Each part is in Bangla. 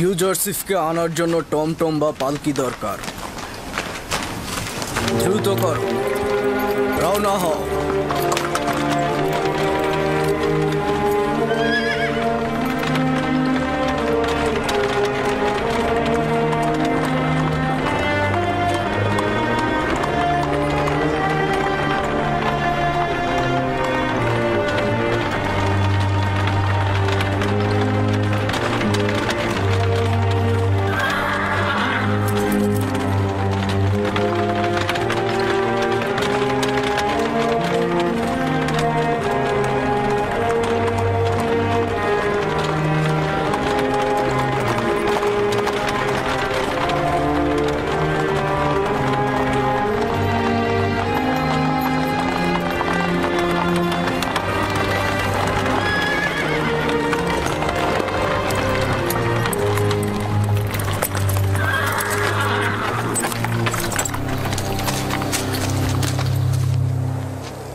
ইউজারশিপকে আনার জন্য টমটম বা পালকি দরকার। দ্রুত কর, রওনা হও।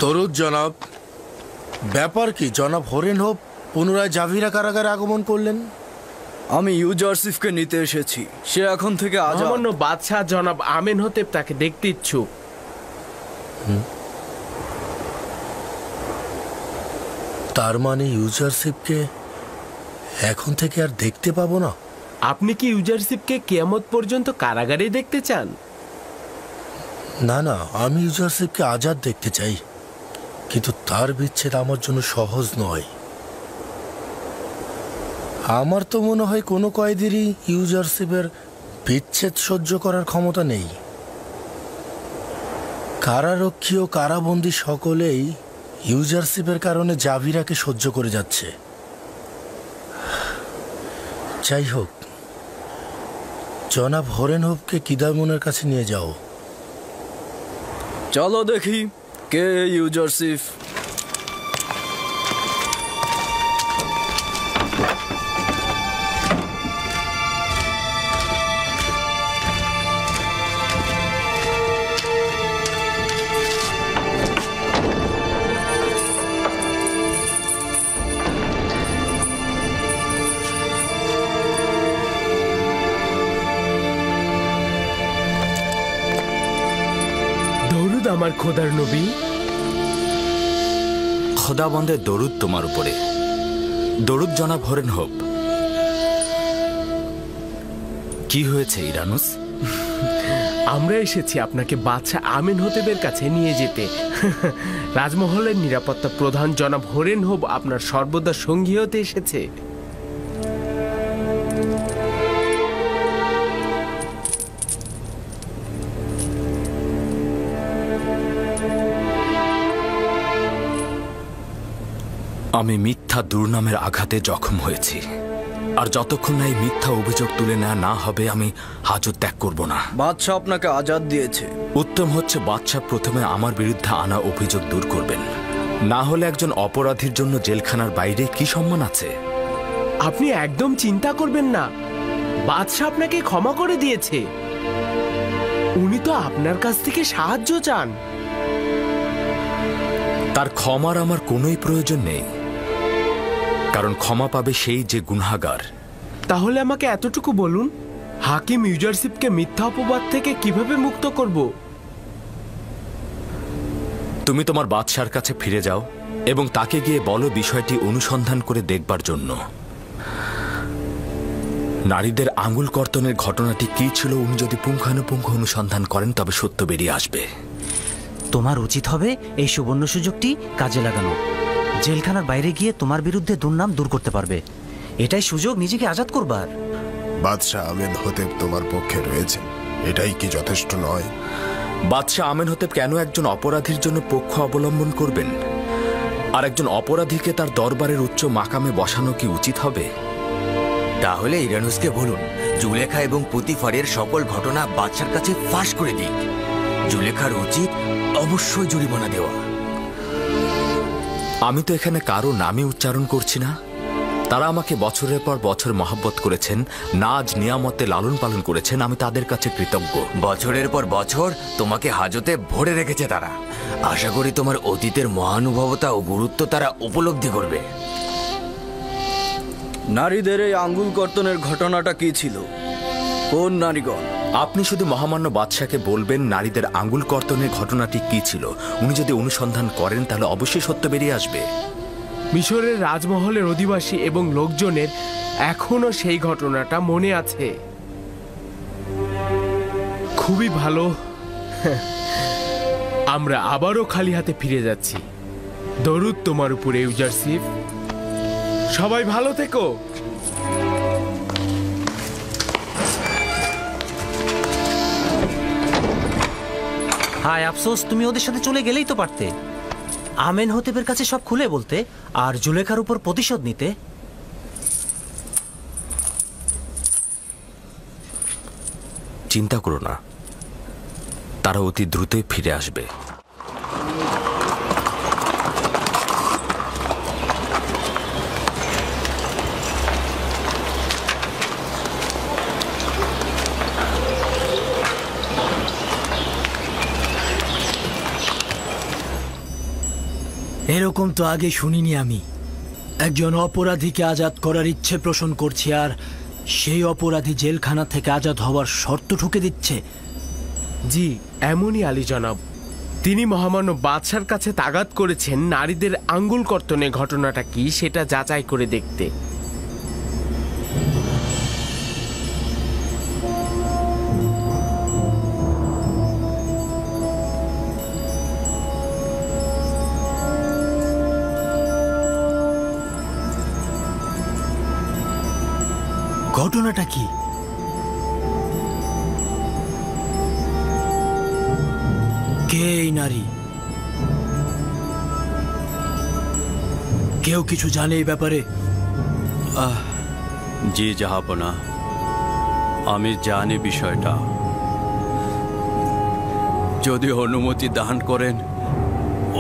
দরুদ জনাব। ব্যাপার কি জনাব হরেন হোপ পুনরায় জাভিরা কারাগারে আগমন করলেন? আমি ইউজারশিপকে নিতে এসেছি। সে এখন থেকে মহামান্য বাদশাহ জনাব আমেন হতেব তাকে দেখতে ইচ্ছুক। তার মানে ইউজারশিপকে এখন থেকে আর দেখতে পাবো না? আপনি কি ইউজারশিপকে কিয়ামত পর্যন্ত কারাগারে দেখতে চান? না না, আমি ইউজারশিপকে আজাদ দেখতে চাই, কিন্তু তার বিচ্ছেদ আমার জন্য সহজ নয়। আমার তো মনে হয় কোনো কয়েদিরই ইউজারশিপের বিচ্ছেদ সহ্য করার ক্ষমতা নেই। কারারক্ষী ও কারাবন্দী সকলেই ইউজারশিপের কারণে জাভিরাকে সহ্য করে যাচ্ছে। যাই হোক, জনাব হরেন হোপকে কিদামুনের কাছে নিয়ে যাও। চলো দেখি কে ইউজারশিপ। আমার খোদার নবী। খোদাবন্দের দরুদ তোমার উপরে। দরুদ জনাব হরেন হোপ। কি হয়েছে ইরানুস? আমরা এসেছি আপনাকে বাদশাহ আমিন হতেবের কাছে নিয়ে যেতে। রাজমহলের নিরাপত্তা প্রধান জনাব হরেন হোপ আপনার সর্বদা সঙ্গী হতে এসেছে। আমি মিথ্যা দুর্নামের আঘাতে জখম হয়েছি, আর যতক্ষণ না এই মিথ্যা অভিযোগ তুলে নেওয়া না হবে আমি হাজত ত্যাগ করব না। বাদশাহ আপনাকে আজাদ দিয়েছে। উত্তম হচ্ছে বাদশাহ প্রথমে আমার বিরুদ্ধে আনা অভিযোগ দূর করবেন, না হলে একজন অপরাধীর জন্য জেলখানার বাইরে কি সম্মান আছে? আপনি একদম চিন্তা করবেন না, বাদশাহ আপনাকে ক্ষমা করে দিয়েছে। উনি তো আপনার কাছ থেকে সাহায্য চান। তার ক্ষমার আমার কোনোই প্রয়োজন নেই, কারণ ক্ষমা পাবে সেই যে গুনাহগার। তাহলে আমাকে এতটুকু বলুন, হাকিম ইউজারশিপকে মিথ্যা অপবাদ থেকে কিভাবে মুক্ত করব? তুমি তোমার বাদশার কাছে ফিরে যাও এবং তাকে গিয়ে বলো বিষয়টি অনুসন্ধান করে দেখবার জন্য। নারীদের আঙুল কর্তনের ঘটনাটি কি ছিল উনি যদি পুঙ্খানুপুঙ্খ অনুসন্ধান করেন তবে সত্য বেরিয়ে আসবে। তোমার উচিত হবে এই সুবর্ণ সুযোগটি কাজে লাগানো। জেলখানার বাইরে গিয়ে তোমার বিরুদ্ধে দুর্নাম দূর করতে পারবে। এটাই সুযোগ নিজেকে আজাদ করবার। বাদশাহ আমেন হতেব তোমার পক্ষে রয়েছেন, এটাই কি যথেষ্ট নয়? বাদশাহ আমেন হতেব কেন একজন অপরাধীর জন্য পক্ষ অবলম্বন করবেন? আর একজন অপরাধীকে তার দরবারের উচ্চ মাকামে বসানো কি উচিত হবে? তাহলে ইরানুসকে বলুন জুলেখা এবং পুতিফারের সকল ঘটনা বাদশার কাছে ফাঁস করে দিক। জুলেখার উচিত অবশ্যই জরিমানা দেওয়া। আমি তো এখানে কারো নামই উচ্চারণ করছি না। তারা আমাকে বছরের পর বছর মহব্বত করেছেন, নাজ নিয়ামতে লালন পালন করেছেন। আমি তাদের কাছে কৃতজ্ঞ। বছরের পর বছর তোমাকে হাজতে ভরে রেখেছে তারা। আশা করি তোমার অতীতের মহানুভবতা ও গুরুত্ব তারা উপলব্ধি করবে। নারীদের এই আঙ্গুল কর্তনের ঘটনাটা কি ছিল? কোন নারীগণ? আপনি শুধু মহামান্য বাদশাকে বলবেন নারীদের আঙ্গুল কর্তনের ঘটনাটি কি ছিল। উনি যদি অনুসন্ধান করেন তাহলে অবশ্যই সত্য বেরিয়ে আসবে। মিশরের রাজমহলের অধিবাসী এবং লোকজনের এখনো সেই ঘটনাটা মনে আছে। খুবই ভালো। আমরা আবারও খালি হাতে ফিরে যাচ্ছি। দরুদ তোমার উপরে ইউজারশিপ। সবাই ভালো থেকো। হায় আফসোস, তুমি ওদের সাথে চলে গেলেই তো পারতে। আমেনহোতেবের কাছে সব খুলে বলতে আর জুলেখার উপর প্রতিশোধ নিতে। চিন্তা করো না, তারা অতি দ্রুতই ফিরে আসবে। এরকম তো আগে শুনিনি আমি। একজন অপরাধীকে আজাদ করার ইচ্ছে পোষণ করছে আর সেই অপরাধী জেলখানা থেকে আজাদ হওয়ার শর্ত ঠুকে দিচ্ছে। জি, এমনই আলী জনাব। তিনি মহামান্য বাদশার কাছে তাগাদ করেছেন নারীদের আঙ্গুল কর্তনের ঘটনাটা কি সেটা যাচাই করে দেখতে। ঘটনাটা কি? কে এই নারী? কেউ কিছু জানে এই ব্যাপারে? জি জাহাপনা, আমি জানি বিষয়টা। যদি অনুমতি দান করেন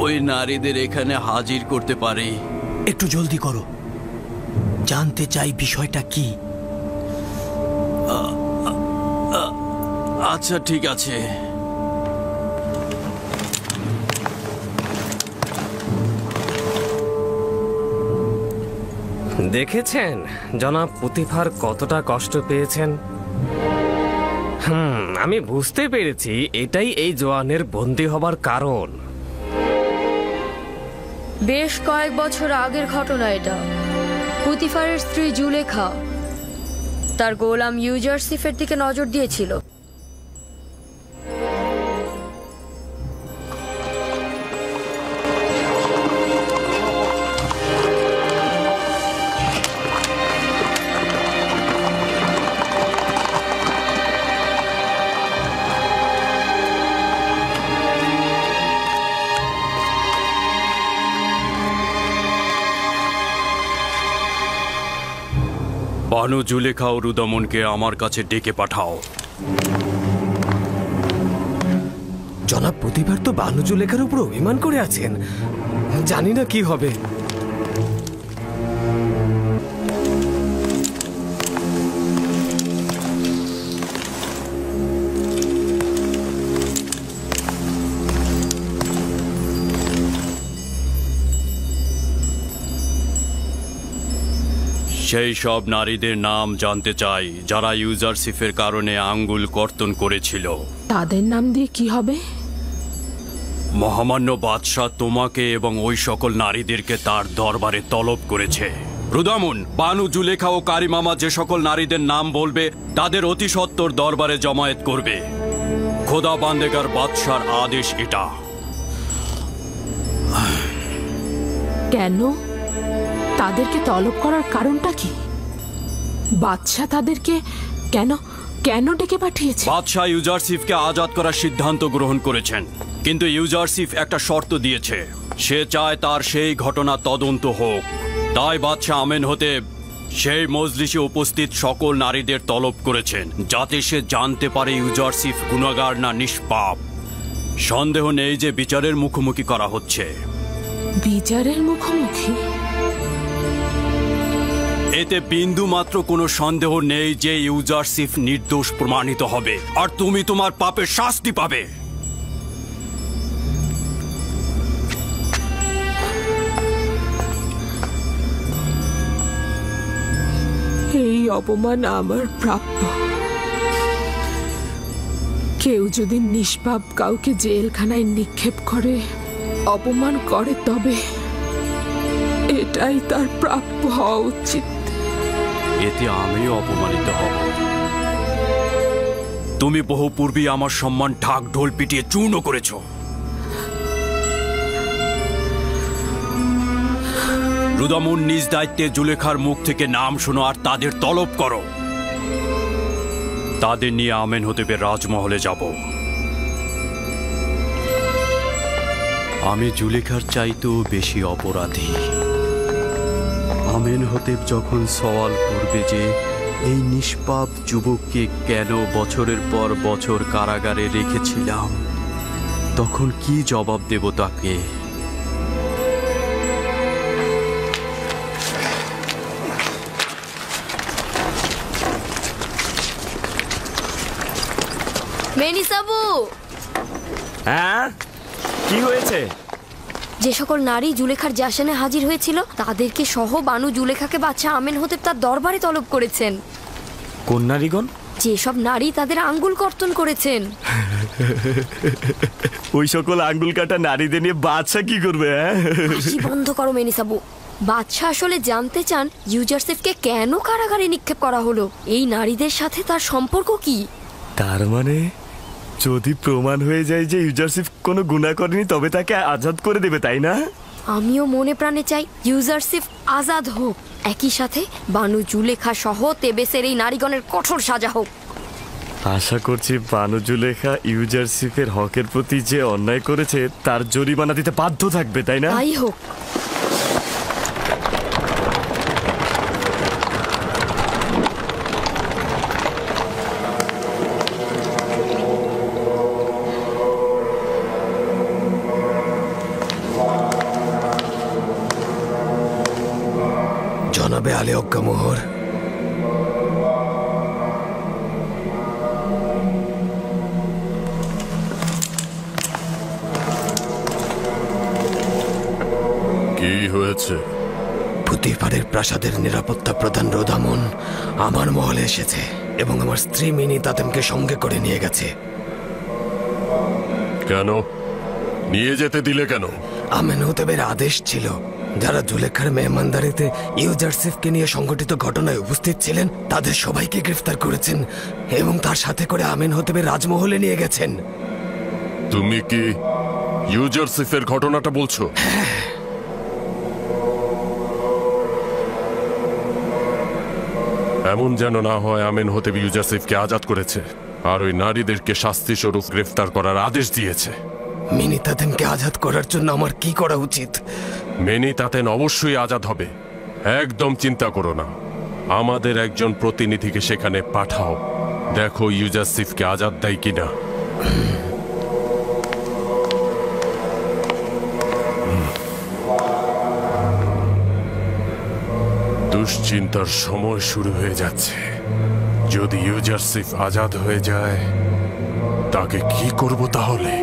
ওই নারীদের এখানে হাজির করতে পারি। একটু জলদি করো, জানতে চাই বিষয়টা কি। আচ্ছা ঠিক আছে। দেখেছেন জনাব পুতিফার কতটা কষ্ট পেয়েছেন? আমি বুঝতে পেরেছি এটাই এই জওয়ানের বন্দী হবার কারণ। বেশ কয়েক বছর আগের ঘটনা এটা। পুতিফারের স্ত্রী জুলেখা তার গোলাম ইউজারশিফের দিকে নজর দিয়েছিল। বানু জুলেখা ও রুদমনকে আমার কাছে ডেকে পাঠাও। জনাব প্রতিবার তো বানু জুলেখার উপর অভিমান করে আছেন, জানি না কি হবে। সেই সব নারীদের নাম জানতে চাই যারা ইউজারশিফের কারণে আঙ্গুল কর্তন করেছিল। তাদের নাম দিয়ে কি হবে? মহামান্য বাদশাহ তোমাকে এবং ওই সকল নারীদেরকে তার দরবারে তলব করেছে। রুদামুন, বানু জুলেখা ও কারিমামা যে সকল নারীদের নাম বলবে তাদের অতি সত্বর দরবারে জমায়েত করবে। খোদা বান্দেগার বাদশার আদেশ এটা। কেন? তাদেরকে তলব করার কারণটা কি? বাদশাহ তাদেরকে কেন কেন ডেকে পাঠিয়েছে? বাদশাহ ইউজারশিফকে আজাদ করার সিদ্ধান্ত গ্রহণ করেছেন, কিন্তু ইউজারশিফ একটা শর্ত দিয়েছে। সে চায় তার সেই ঘটনা তদন্ত হোক। তাই বাদশাহ আমেনহোতেব সেই মজলিসে উপস্থিত সকল নারীদের তলব করেছেন, যাতে সে জানতে পারে ইউজারশিফ গুনাহগার না নিষ্পাপ। সন্দেহ নেই যে বিচারের মুখোমুখি করা হচ্ছে। বিচারের মুখোমুখি? এতে বিন্দু মাত্র কোনো সন্দেহ নেই যে ইউজারশিফ নির্দোষ প্রমাণিত হবে আর তুমি তোমার পাপের শাস্তি পাবে। অপমান আমার প্রাপ্য। কেউ যদি নিষ্পাপ কাউকে জেলখানায় নিক্ষেপ করে, অপমান করে, তবে এটাই তার প্রাপ্য হওয়া উচিত। এতে আমিও অপমানিত হব। তুমি বহু পূর্বে আমার সম্মান ঢাক ঢোল পিটিয়ে চূর্ণ করেছ। রুদামুন নিজ দায়িত্বে জুলেখার মুখ থেকে নাম শোনো আর তাদের তলব করো। তাদের নিয়ে আমেনহোতেবের রাজমহলে যাব। আমি জুলেখার চাইতেও বেশি অপরাধী। আমেনহোতেব যখন সওয়াল করবে যে এই নিষ্পাপ যুবককে কেন বছরের পর বছর কারাগারে রেখেছিলাম, তখন কি জবাব দেব তাকে? মেনিসাবু, হ্যাঁ, কি হয়েছে? যে সকল নারী জুলেখার জাসানে হাজির হয়েছিল তাদেরকে সহ বানু জুলেখাকে বাদশা আমেনহোতেব তার দরবারে তলব করেছেন। কোন নারীগণ? যেসব নারী তাদের আঙ্গুল কর্তন করেছেন। ওই সকল আঙ্গুল কাটা নারীদের নিয়ে বাদশা কি করবে? হাসি বন্ধ করো মেনিসাবু। বাদশা আসলে জানতে চান ইউজারসিফকে কেন কারাগারে নিক্ষেপ করা হলো। এই নারীদের সাথে তার সম্পর্ক কি? তার মানে যদি প্রমাণ হয়ে যায় যে ইউজারসিফ কোনো গুনাহ করেনি, তবে তাকে আজাদ করে দেবে, তাই না? আমিও মনে প্রাণে চাই ইউজারসিফ আজাদ হোক। একই সাথে বানু জুলেখা সহ তেবেসের এই নারীগণের কঠোর সাজা হোক। আশা করছি বানু জুলেখা ইউজারসিফের হকের প্রতি যে অন্যায় করেছে তার জরিমানা দিতে বাধ্য থাকবে, তাই না? তাই হোক। জনাবে আলী অজ্ঞা মোহর, কি হয়েছে? পুতিফারের প্রাসাদের নিরাপত্তা প্রধান রোদামন আমার মহলে এসেছে এবং আমার স্ত্রী মিনি তাতেমকে সঙ্গে করে নিয়ে গেছে। কেন নিয়ে যেতে দিলে কেন? আমেনহোতেবের আদেশ ছিল যারা জুলেখার মেহমানদারিতে ইউজারসিফকে নিয়ে সংঘটিত ঘটনায় উপস্থিত ছিলেন তাদের সবাইকে গ্রেফতার করেছেন এবং তার সাথে করে আমেনহোতেবের রাজমহলে নিয়ে গেছেন। তুমি কি ইউজারসিফের ঘটনাটা বলছো? এমন যেন না হয় আমেনহোতেব ইউজারসিফকে আজাদ করেছে আর ওই নারীদেরকে শাস্তি স্বরূপ গ্রেফতার করার আদেশ দিয়েছে। মিনি তাতেনকে আজাদ করার জন্য আমার কি করা উচিত? মিনি তাতেন অবশ্যই আজাদ হবে, একদম চিন্তা করো না। আমাদের একজন প্রতিনিধিকে সেখানে পাঠাও, দেখো ইউজারসিফকে আজাদ দেয় কিনা। দুশ্চিন্তার সময় শুরু হয়ে যাচ্ছে। যদি ইউজারসিফ আজাদ হয়ে যায় তাকে কি করব তাহলে?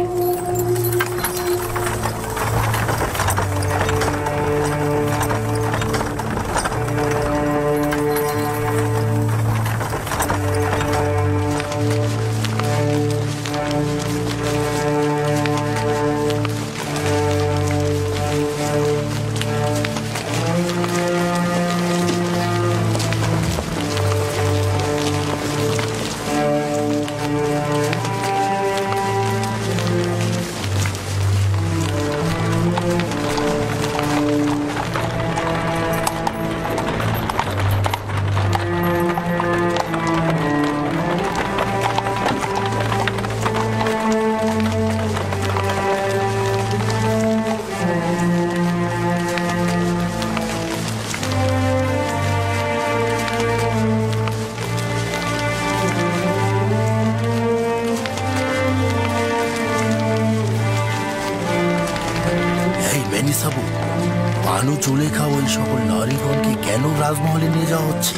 বানু জুলেখা ওই সকল নারীগণকে কেন রাজমহলে নিয়ে যাওয়া হচ্ছে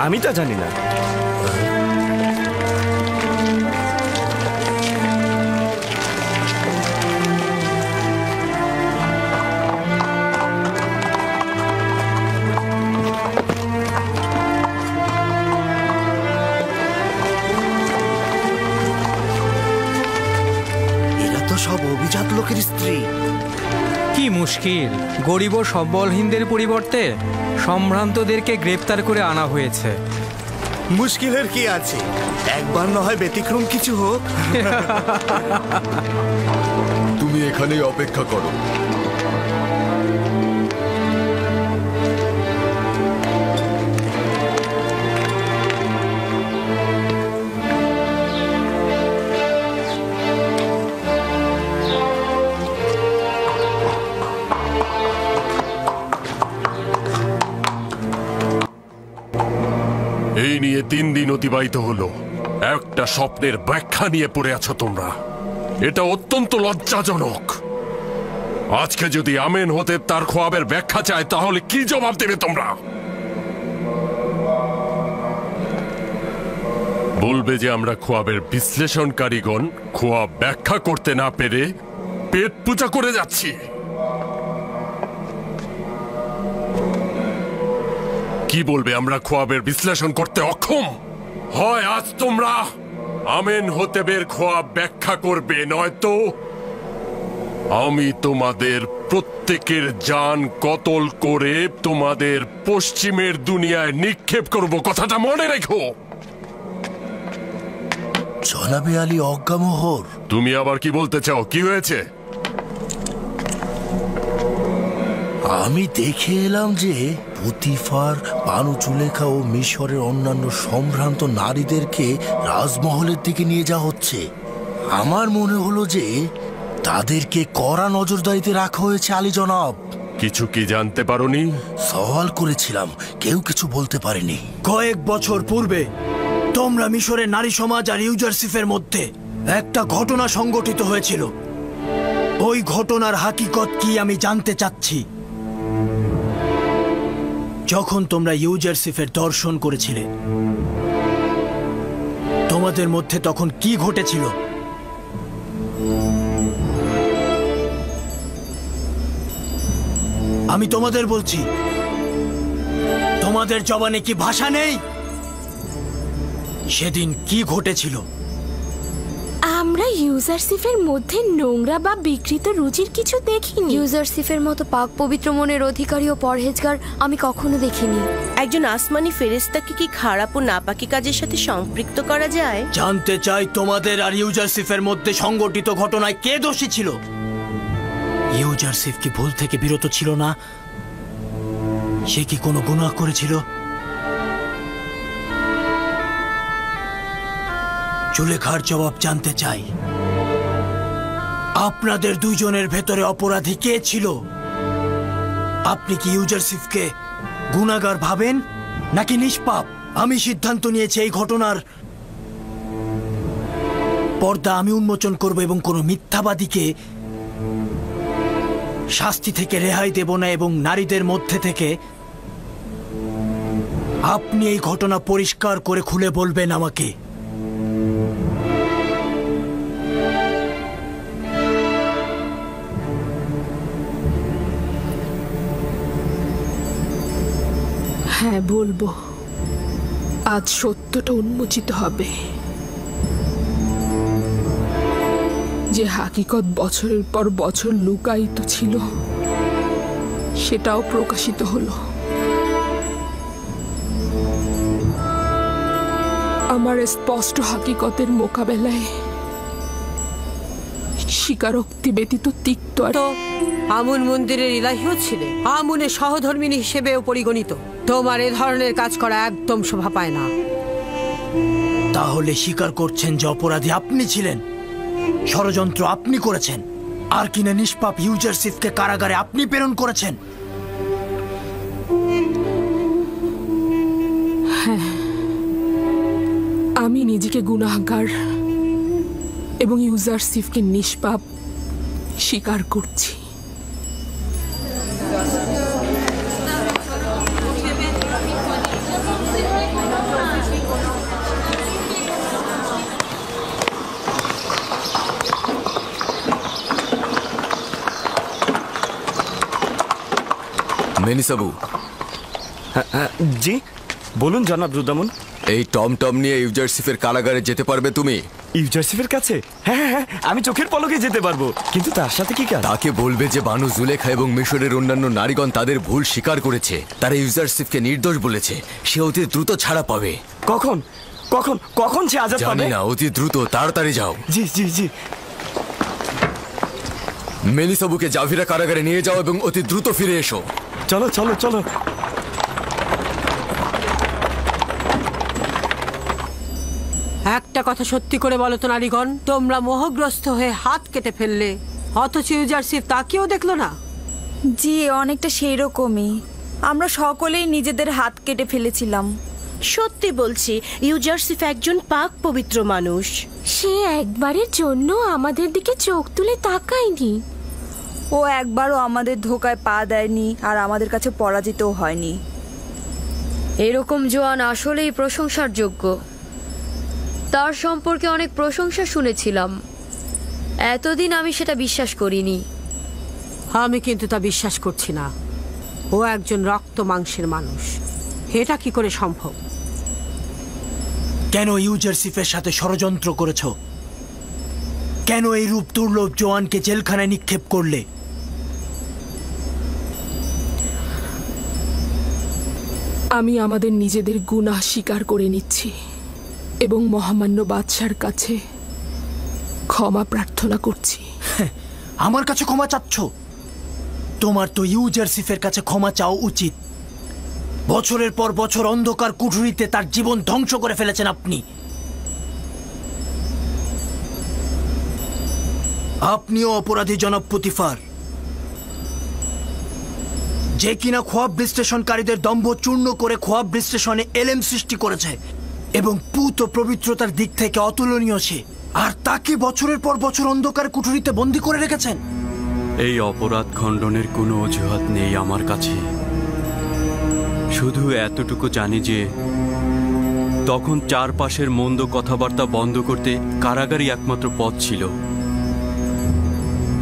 আমি তা জানি না। লোকের স্ত্রী। কি মুশকিল, গরিব ও সম্বলহীনদের পরিবর্তে সম্ভ্রান্তদেরকে গ্রেপ্তার করে আনা হয়েছে। মুশকিলের কি আছে, একবার না হয় ব্যতিক্রম কিছু হোক। তুমি এখানেই অপেক্ষা করো। এই নিয়ে 3 দিন অতিবাহিত হলো, একটা স্বপ্নের ব্যাখ্যা নিয়ে পড়ে আছো তোমরা। এটা অত্যন্ত লজ্জাজনক। আজকে যদি আমেন হতে তার খোয়াবের ব্যাখ্যা চায় তাহলে কি জবাব দেবে তোমরা? বলবে যে আমরা খোয়াবের বিশ্লেষণকারীগণ খোয়াব ব্যাখ্যা করতে না পেরে পেট পূজা করে যাচ্ছি। কি বলবে আমরা খোয়াবের বিশ্লেষণ করতে অক্ষম? হয় আজ তোমরা আমেন হতেবের খোয়াব ব্যাখ্যা করবে, নয়তো আমি তোমাদের প্রত্যেকের জান কতল করে তোমাদের পশ্চিমের দুনিয়ায় নিক্ষেপ করব। কথাটা মনে রেখো। জনাবে আলী অজ্ঞামোহর। তুমি আবার কি বলতে চাও? কি হয়েছে? আমি দেখে এলাম যে পুতিফার, বানু জুলেখা ও মিশরের অন্যান্য সম্ভ্রান্ত নারীদেরকে রাজমহলের দিকে নিয়ে যাওয়া হচ্ছে। আমার মনে হলো যে তাদেরকে কড়া নজরদারিতে রাখা হয়েছে আলী জনাব। কিছু কি জানতে পারোনি? সওয়াল করেছিলাম, কেউ কিছু বলতে পারেনি। কয়েক বছর পূর্বে তোমরা মিশরের নারী সমাজ আর ইউজারসিফের মধ্যে একটা ঘটনা সংঘটিত হয়েছিল। ওই ঘটনার হাকিকত কি আমি জানতে চাচ্ছি। যখন তোমরা ইউজারসিফের দর্শন করেছিলে, তোমাদের মধ্যে তখন কি ঘটেছিল? আমি তোমাদের বলছি, তোমাদের জবানে কি ভাষা নেই? সেদিন কি ঘটেছিল? আমরা ইউজারসিফের মধ্যে নোংরা বা বিকৃত রুচির কিছু দেখিনি। ইউজারসিফের মতো পাক পবিত্র মনের অধিকারী ও পরহেজগার আমি কখনো দেখিনি। একজন আসমানি ফেরেশতাকে কি খারাপ ও নাপাকি কাজের সাথে সম্পৃক্ত করা যায়? জানতে চাই তোমাদের আর ইউজারসিফের মধ্যে সংগঠিত ঘটনায় কে দোষী ছিল? ইউজারসিফ কি ভুল থেকে বিরত ছিল না? সে কি কোনো গুনাহ করেছিল? জুলেখার জবাব জানতে চাই। আপনাদের দুইজনের ভেতরে অপরাধী কে ছিল? আপনি কি ইউজারসিফকে গুনাহগার ভাবেন নাকি নিষ্পাপ? আমি সিদ্ধান্ত নিয়েছি এই ঘটনার পর্দা আমি উন্মোচন করব এবং কোনো মিথ্যাবাদীকে শাস্তি থেকে রেহাই দেব না, এবং নারীদের মধ্যে থেকে আপনি এই ঘটনা পরিষ্কার করে খুলে বলবেন আমাকে। হ্যাঁ বলবো, আজ সত্যটা উন্মোচিত হবে। যে হাকিকত বছরের পর বছর লুকায়িত ছিল সেটাও প্রকাশিত হলো। আমার স্পষ্ট হাকিকতের মোকাবেলায় স্বীকারোক্তি ব্যতীত তিক্ত আর আমুন মন্দিরের ইলাহিও ছিলে, আমুনের সহধর্মিনী হিসেবেও পরিগণিত। তোমার এ ধরনের কাজ করা একদম শোভা পায় না। তাহলে স্বীকার করছেন যে অপরাধী আপনি ছিলেন, ষড়যন্ত্র আপনি করেছেন, আর কিনা নিষ্পাপ ইউজারসিফকে কারাগারে আপনি প্রেরণ করেছেন? হ্যাঁ, আমি নিজেকে গুনাহগার এবং ইউজারসিফকে নিষ্পাপ স্বীকার করছি। মেনিসাবু। জি বলুন জনাব রুদামুন। এই টমটম নিয়ে ইউজারসিফের কারাগারে যেতে পারবে তুমি? ইউজারসিফের কাছে? হ্যাঁ হ্যাঁ, আমি চোখের পলকে যেতে পারবো, কিন্তু তার সাথে কি কাজ? তাকে বলবে যে বানু জুলেখা এবং মিশরের অন্যান্য নারীগণ তাদের ভুল স্বীকার করেছে, তারা ইউজারসিফকে নির্দোষ বলেছে, সে অতি দ্রুত ছাড়া পাবে। কখন কখন কখন সে আজাদ পাবে? জানি না, অতি দ্রুত, তাড়াতাড়ি যাও। জি জি জি। মেলিসাবুকে জাভিরা কারাগারে নিয়ে যাও এবং অতি দ্রুত ফিরে এসো। চলো চলো চলো। একটা কথা সত্যি করে বলো তো নারীগণ, তোমরা মোহগ্রস্ত হয়ে হাত কেটে ফেললে, অথচ ইউজারসিফ তাকেও দেখলো না? জি, অনেকটা সেই রকমই। আমরা সকলেই নিজেদের হাত কেটে ফেলেছিলাম। সত্যি বলছি, ইউজারসিফ একজন পাক পবিত্র মানুষ। সে একবারের জন্য আমাদের দিকে চোখ তুলে তাকায়নি। ও একবারও আমাদের ধোকায় পা দেয়নি, আর আমাদের কাছে পরাজিতও হয়নি। এরকম জোয়ান আসলেই প্রশংসার যোগ্য। তার সম্পর্কে অনেক প্রশংসা শুনেছিলাম, এতদিন আমি সেটা বিশ্বাস করিনি। আমি কিন্তু তা বিশ্বাস করছি না। ও একজন রক্ত মাংসের মানুষ, এটা কি করে সম্ভব? কেন ইউজারসিফের সাথে ষড়যন্ত্র করেছ? কেন এই রূপ দুর্লভ জোয়ানকে জেলখানায় নিক্ষেপ করলে? আমি আমাদের নিজেদের গুনাহ স্বীকার করে নিচ্ছি এবং মহামান্য বাদশার কাছে ক্ষমা প্রার্থনা করছি। আমার কাছে ক্ষমা চাচ্ছ? তোমার তো ইউজারসিফের কাছে ক্ষমা চাওয়া উচিত। বছরের পর বছর অন্ধকার কুঠুরিতে তার জীবন ধ্বংস করে ফেলেছেন আপনি। আপনিও অপরাধী জনাব পুতিফার, যে কিনা খোয়াব বিশ্লেষণকারীদের দম্ভ চূর্ণ করে খোয়াব বিশ্লেষণে এলেম সৃষ্টি করেছে এবং পুত ও পবিত্রতার দিক থেকে অতুলনীয় সে, আর তাকে বছরের পর বছর অন্ধকার কুঠুরিতে বন্দী করে রেখেছেন। এই অপরাধ খণ্ডনের কোনো অজুহাত নেই আমার কাছে। শুধু এতটুকু জানি যে তখন চারপাশের মন্দ কথাবার্তা বন্ধ করতে কারাগারই একমাত্র পথ ছিল।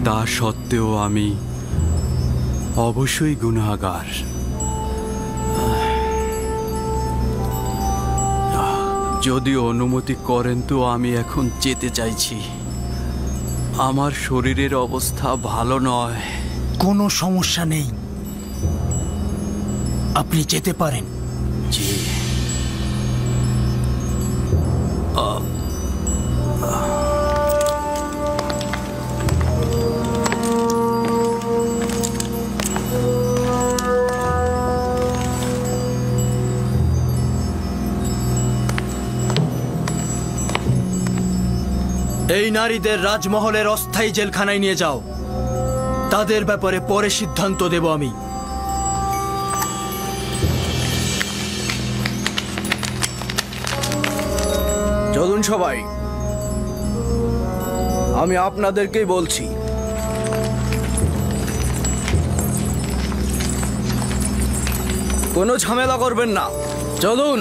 তা সত্ত্বেও আমি অবশ্যই গুনাহগার। যদি অনুমতি করেন তো আমি এখন যেতে চাইছি। আমার শরীরের অবস্থা ভালো নয়। কোনো সমস্যা নেই, আপনি যেতে পারেন। জি। এই নারীদের রাজমহলের অস্থায়ী জেলখানায় নিয়ে যাও। তাদের ব্যাপারে পরে সিদ্ধান্ত দেব আমি। চলুন সবাই, আমি আপনাদেরকেই বলছি, কোনো ঝামেলা করবেন না। চলুন।